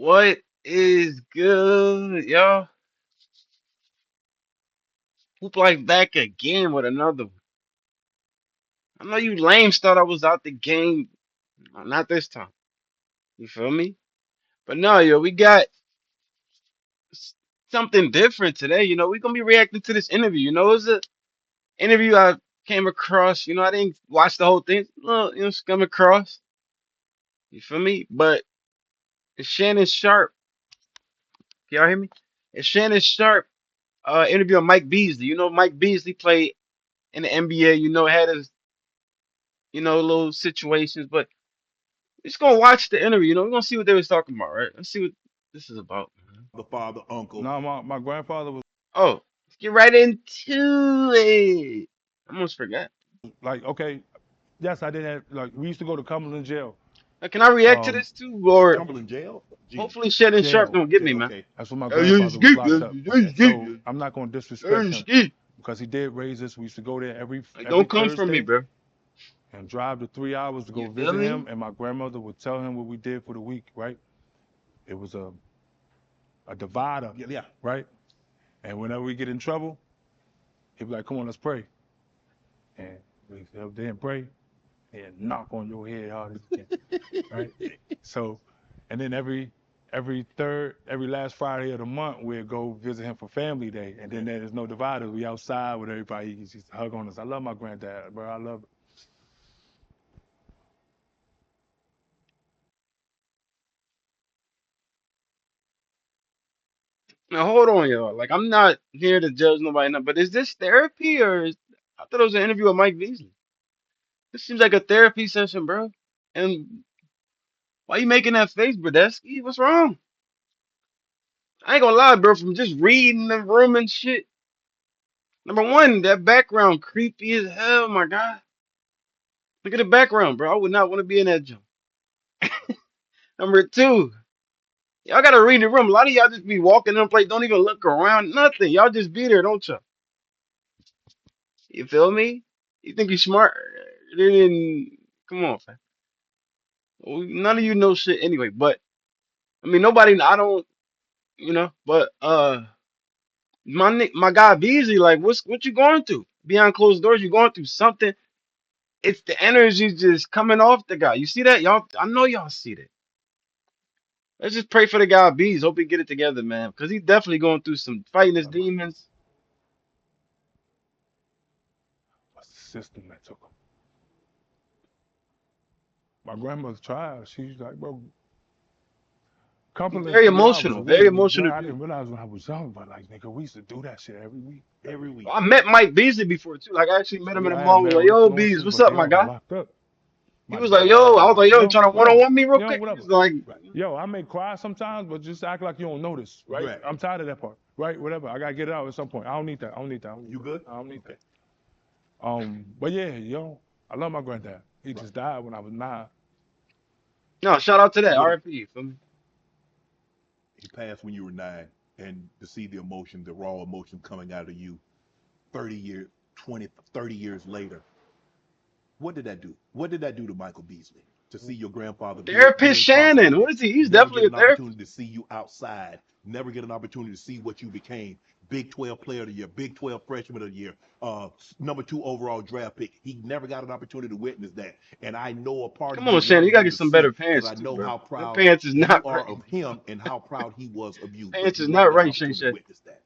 What is good, y'all? Hoop like back again with another one. I know you lames thought I was out the game. Not this time. You feel me? But no, yo, we got s- something different today. We're gonna be reacting to this interview. It was an interview I came across. I didn't watch the whole thing. Well, come across. You feel me? But it's Shannon Sharp. Can y'all hear me? It's Shannon Sharp interview on Mike Beasley. Mike Beasley played in the NBA. Had his little situations. But we're just gonna watch the interview. We're gonna see what they was talking about, right? Let's see what this is about, man. The father, uncle. No, my grandfather was Oh, let's get right into it. I almost forgot. like, okay, yes, I did have like we used to go to Cumberland Jail. Now, can I react to Um, this too, or Cumberland jail? G. hopefully Shannon Sharp Jail. don't get me, Jail, man? okay. That's where my Oh, you grandfather was skeet, locked you up. skeet, So you I'm not gonna disrespect you him skeet. because he did raise us. We used to go there every Like, every don't come for me, Thursday bro. and drive the 3 hours to You go feel visit me? him. And my grandmother would tell him what we did for the week. Right? It was a divider. Yeah, yeah. Right? And whenever we get in trouble, he'd be like, "Come on, let's pray." And we sit there and pray and knock on your head hard as you can. Right? So, and then every last Friday of the month, we'd go visit him for Family Day, and then there's no dividers. We outside with everybody. He used to hug on us. I love my granddad, bro. I love it. Now hold on, y'all. Like, I'm not here to judge nobody, now, but is this therapy or I thought it was an interview with Mike Beasley. This seems like a therapy session, bro. And why you making that face, Brodesky? What's wrong? I ain't gonna lie, bro. From just reading the room and shit. Number one, that background creepy as hell, my guy. Look at the background, bro. I would not want to be in that jump. Number two, y'all gotta read the room. A lot of y'all just be walking in place, don't even look around, nothing. Y'all just be there, don't y'all? You feel me? You think you smart? Then come on, fam. Well, none of you know shit anyway. But I mean, nobody. I don't. But my guy Beasley, like, what you going through? Behind closed doors, you going through something. It's the energy just coming off the guy. You see that, y'all? I know y'all see that. Let's just pray for the guy Bees. Hope he get it together, man, because he's definitely going through some fighting his demons. What's the system that took him? My grandmother tried. She's like, bro, He's Cumberland very 3 hours emotional, very away. emotional I dude. didn't realize when I was young, but like, nigga, we used to do that shit every week. Every week. I met Mike Beasley before too. Like, I actually met him in Yeah, the I had mall. Was like, married yo, Bees, influences, what's but up, they my all been guy? locked up. He My was like, yo, I was dad, like, yo, you trying to one on whatever, one me real quick? He whatever. was like, Right. Yo, I may cry sometimes, but just act like you don't notice, right? Right. I'm tired of that part, right? Whatever. I gotta get it out at some point. I don't need that. You good? I don't need Okay. that. But yeah, yo, I love my granddad. He Right. just died when I was 9. no, shout out to that. What RIP, you feel me? he passed when you were 9, and to see the emotion, the raw emotion coming out of you 30 years, 20, 30 years later. What did that do? What did that do to Michael Beasley? To see your grandfather be Therapist Shannon. incarcerated, What is he? He's never get definitely a an opportunity therapist. to see you outside, never get an opportunity to see what you became. Big 12 player of the year, Big 12 freshman of the year, number 2 overall draft pick. He never got an opportunity to witness that. And I know a part of Come you on, Shannon. You wanted gotta him get to some see better because pants I too, know bro. how Them proud pants is you not are right. of him and how proud he was of you, but Pants you is never not got an right, Shay opportunity to Shay. witness that.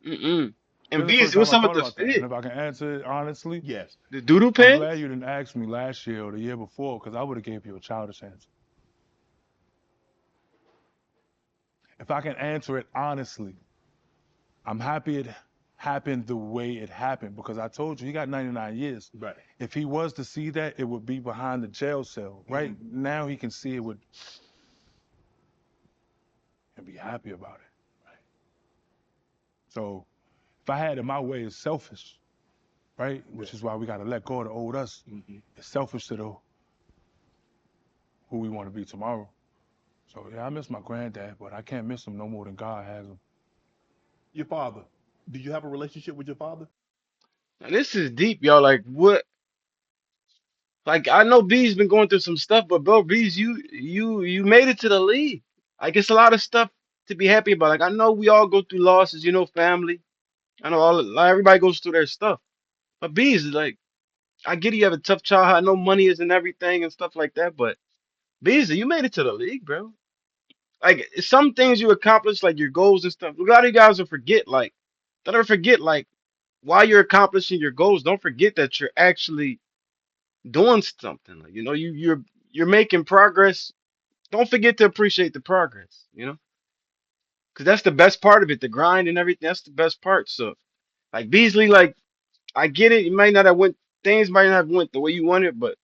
Mm-mm. This And is the first Beasley, time what's I up with thought the about that. And fit? if I can answer it honestly, Yes. The doodoo I'm glad pants? you didn't ask me last year or the year before, because I would have gave you a childish answer. If I can answer it honestly, I'm happy it happened the way it happened because I told you he got 99 years. Right. If he was to see that, it would be behind the jail cell. Right now, he can see it would and be happy about it. Right. So if I had it my way, it's selfish, right? Which is why we got to let go of the old us. Mm-hmm. It's selfish to the who we want to be tomorrow. So yeah, I miss my granddad, but I can't miss him no more than God has him. Your father. Do you have a relationship with your father? Now, this is deep, y'all. Like, what? Like, I know B's been going through some stuff, but bro, B's, you made it to the league. Like it's a lot of stuff to be happy about. Like I know we all go through losses, family. I know like, everybody goes through their stuff. But Bees, like I get it, you have a tough childhood. I know money isn't everything and stuff like that, but Beasley, you made it to the league, bro. Like some things you accomplished, like your goals and stuff. A lot of you guys will forget, like, don't ever forget, like, while you're accomplishing your goals, don't forget that you're actually doing something. Like, you're making progress. Don't forget to appreciate the progress, because that's the best part of it, the grind and everything. That's the best part. So, like Beasley, like I get it. You might not have went things might not have went the way you wanted, but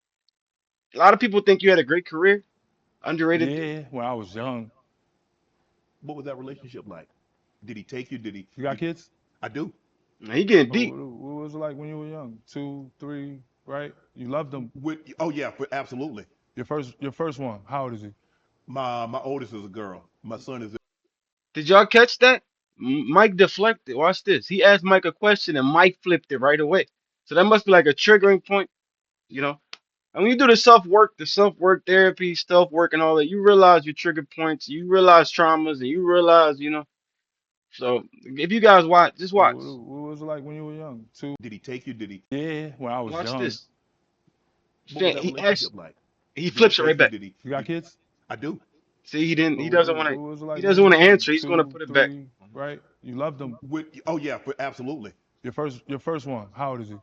a lot of people think you had a great career. Underrated dude. Yeah, when I was young. What was that relationship like? Did he take you? You got kids? I do. Now, he getting So deep. what was it like when you were young? Two, three, right? You loved them. Oh yeah, absolutely. Your first one. How old is he? My oldest is a girl. My son is. Did y'all catch that? Mike deflected. Watch this. He asked Mike a question and Mike flipped it right away. So that must be like a triggering point, you know? And when you do the self work therapy, self work and all that, you realize your trigger points, you realize traumas, and you realize, So if you guys watch, just So watch. what was it like when you were young? Two. Did he take you? Yeah, when I was Watch young. this. What was that He asked, relationship like? he Did he flips it right take you? back. You got kids? I do. See, So he doesn't want to, what was it he like when doesn't you want were to young? answer. He's going to Two, put it back. three, right? You loved them. Oh yeah, absolutely. Your first one. How old is he?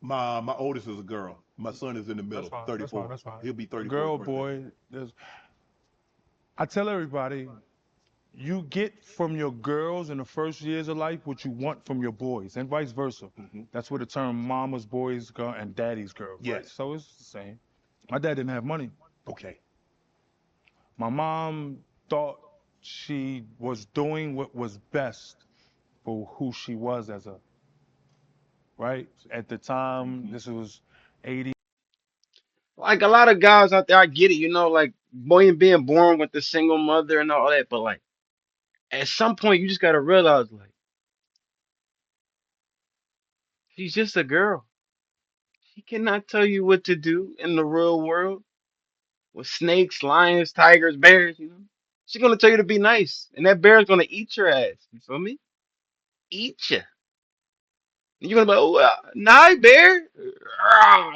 My oldest is a girl. My son is in the That's middle, fine. That's fine. 34. That's fine. He'll be A 34 girl, birthday. boy. I tell everybody, you get from your girls in the first years of life what you want from your boys, and vice versa. Hmm. That's where the term mama's boys go and daddy's girls, right? Yes. So it's the same. My dad didn't have money. Okay. My mom thought she was doing what was best for who she was as a, right? At the time, Hmm. this was 80. Like a lot of guys out there, I get it, like boy being born with the single mother and all that, but like at some point you just gotta realize like she's just a girl. She cannot tell you what to do in the real world with snakes, lions, tigers, bears, She's gonna tell you to be nice, and that bear's gonna eat your ass. You feel me? Eat you. And you're gonna be, oh, nah, bear. Ah,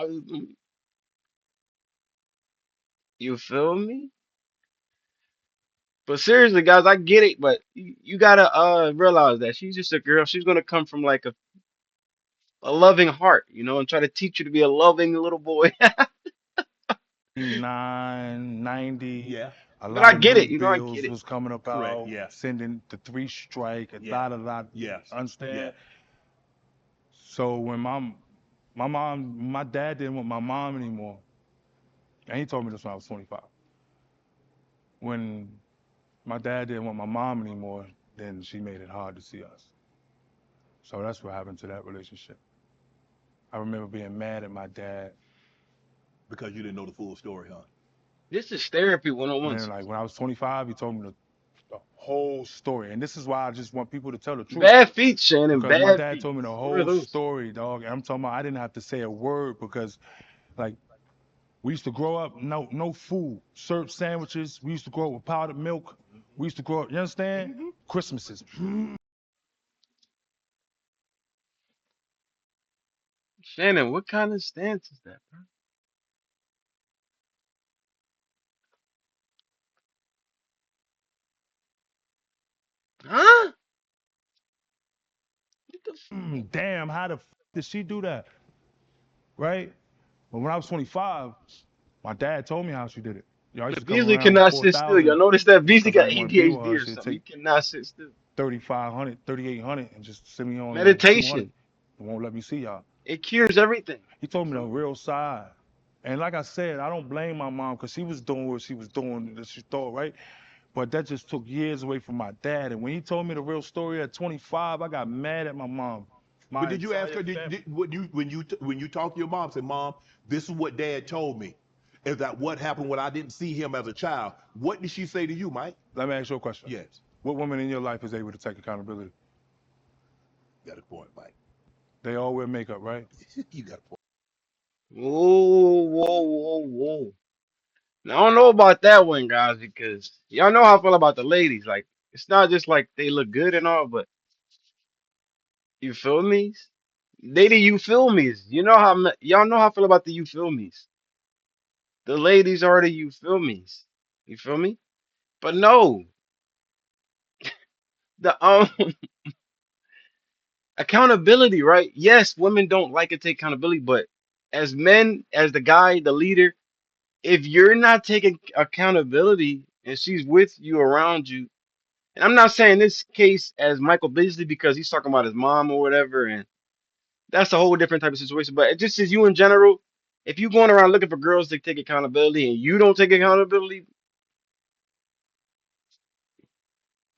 you feel me? But seriously, guys, I get it, but you gotta realize that she's just a girl. She's gonna come from like a loving heart, and try to teach you to be a loving little boy. 89, 90, Yeah. a But I lot of get new it, I get bills it. was coming Correct. about, Yeah. sending the three strike and Yeah. da da da. Yes. Understand? Yes. So when my dad didn't want my mom anymore, and he told me this when I was 25. When my dad didn't want my mom anymore, then she made it hard to see us. So that's what happened to that relationship. I remember being mad at my dad. Because you didn't know the full story, huh? This is therapy And 101. then, like, when I was 25, he told me the whole story. And this is why I just want people to tell the truth. Bad feet, Shannon. Because my Bad dad feet. told me the What are whole those? story, dog. And I'm talking about I didn't have to say a word because, like, we used to grow up, no food, served sandwiches. We used to grow up with powdered milk. We used to grow up, you understand? Hmm. Christmases. Shannon, what kind of stance is that, bro? Huh? What the Damn, how the did she do that? Right? But when I was 25, my dad told me how she did it. Y'all used to come Beasley around with cannot sit still. Y'all 4,000 notice that Beasley because I got didn't want to be with ADHD her. or She'd something. He take cannot sit still. 3,500, 3,800 and just send me on 200. Meditation. It won't let me see y'all. It cures everything. He You told me feel the me? real side. And like I said, I don't blame my mom because she was doing what she was doing that she thought, right? But that just took years away from my dad. And when he told me the real story at 25, I got mad at my mom. But My did you ask entire her? family. When you talk to your mom, say, "Mom, this is what Dad told me." Is that what happened when I didn't see him as a child? What did she say to you, Mike? Let me ask you a question. Yes. What woman in your life is able to take accountability? Got a point, Mike. They all wear makeup, right? You got a point. Whoa, whoa, whoa, whoa. Now, I don't know about that one, guys, because y'all know how I feel about the ladies. Like, it's not just like they look good and all, but you feel me? They the you feel me's. You know how y'all know how I feel about the you feel me's. The ladies are the you feel me's. You feel me? But no, the accountability, right? Yes, women don't like to take accountability, but as men, as the guy, the leader, if you're not taking accountability and she's with you around you, and I'm not saying this case as Michael Beasley because he's talking about his mom or whatever, and that's a whole different type of situation. But it just as you in general, if you going around looking for girls to take accountability and you don't take accountability,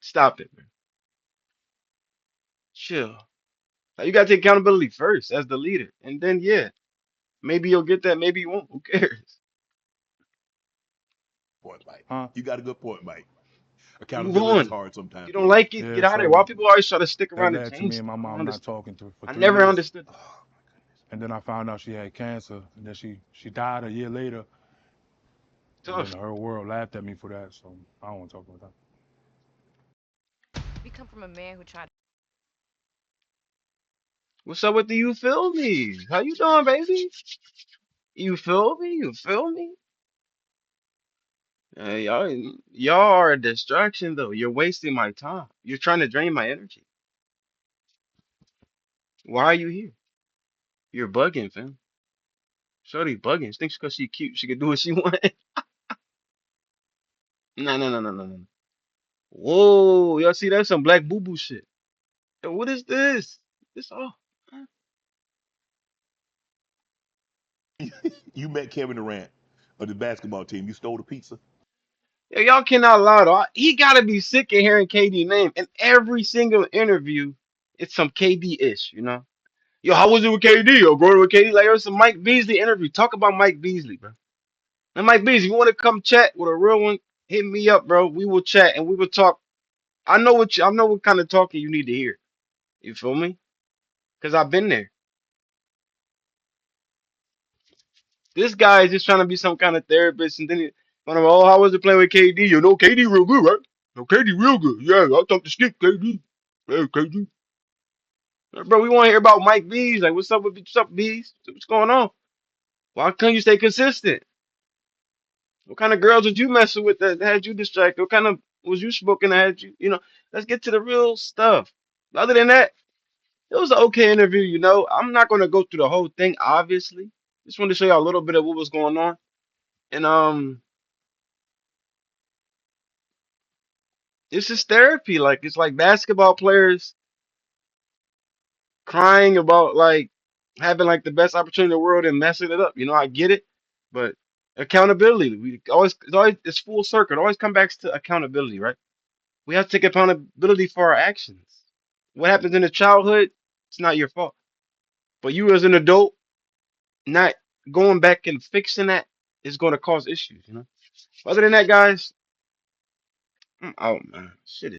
stop it, man. Chill. Like, you gotta take accountability first as the leader, and then yeah, maybe you'll get that, maybe you won't. Who cares? Point, Mike. Huh? You got a good point, Mike. Move Accountability is on. hard You sometimes, don't people. like it, Yeah, get out of there. Why so people always try to stick that around and led to me change and stuff? my I don't mom not understand. talking for I 3 never years. understood that. Oh, And then I found out she had cancer, and then she died a year later, and then Tough. the whole world laughed at me for that. So I don't want to talk about that. We come from a man who tried. What's up with the you feel me? How you doing, baby? You feel me? You feel me? Y'all are a distraction though. You're wasting my time. You're trying to drain my energy. Why are you here? You're bugging, fam. Shorty bugging. She thinks because she cute, she can do what she want. No, no, no, no, no, no. Whoa, y'all see that's some black boo boo shit. Yo, what is this? This all. you met Kevin Durant of the basketball team. You stole the pizza. Yo, y'all cannot lie though. He gotta be sick of hearing KD name. In every single interview, it's some KD ish, you know? Yo, how was it with KD? Yo, going with KD? Like, it was some Mike Beasley interview. Talk about Mike Beasley, bro. And Mike Beasley, if you want to come chat with a real one, hit me up, bro. We will chat and we will talk. I know what kind of talking you need to hear. You feel me? Because I've been there. This guy is just trying to be some kind of therapist, and then he, when I'm, oh, how was it playing with KD? You know, KD real good, right? No, KD real good. Yeah, I talked to Skip KD. Yeah, KD. Bro, we want to hear about Mike Bees. Like, what's up, Bees? What's going on? Why couldn't you stay consistent? What kind of girls did you messing with that had you distracted? What kind of was you smoking that had you? You know, let's get to the real stuff. Other than that, it was an okay interview. You know, I'm not gonna go through the whole thing, obviously. Just wanted to show y'all a little bit of what was going on. And this is therapy. Like it's like basketball players crying about like having like the best opportunity in the world and messing it up. You know, I get it, but accountability. We always it's full circle. It always come back to accountability, right? We have to take accountability for our actions. What happens in the childhood, it's not your fault. But you as an adult, not going back and fixing that is going to cause issues, you know? Other than that, guys, I'm out, man. Shit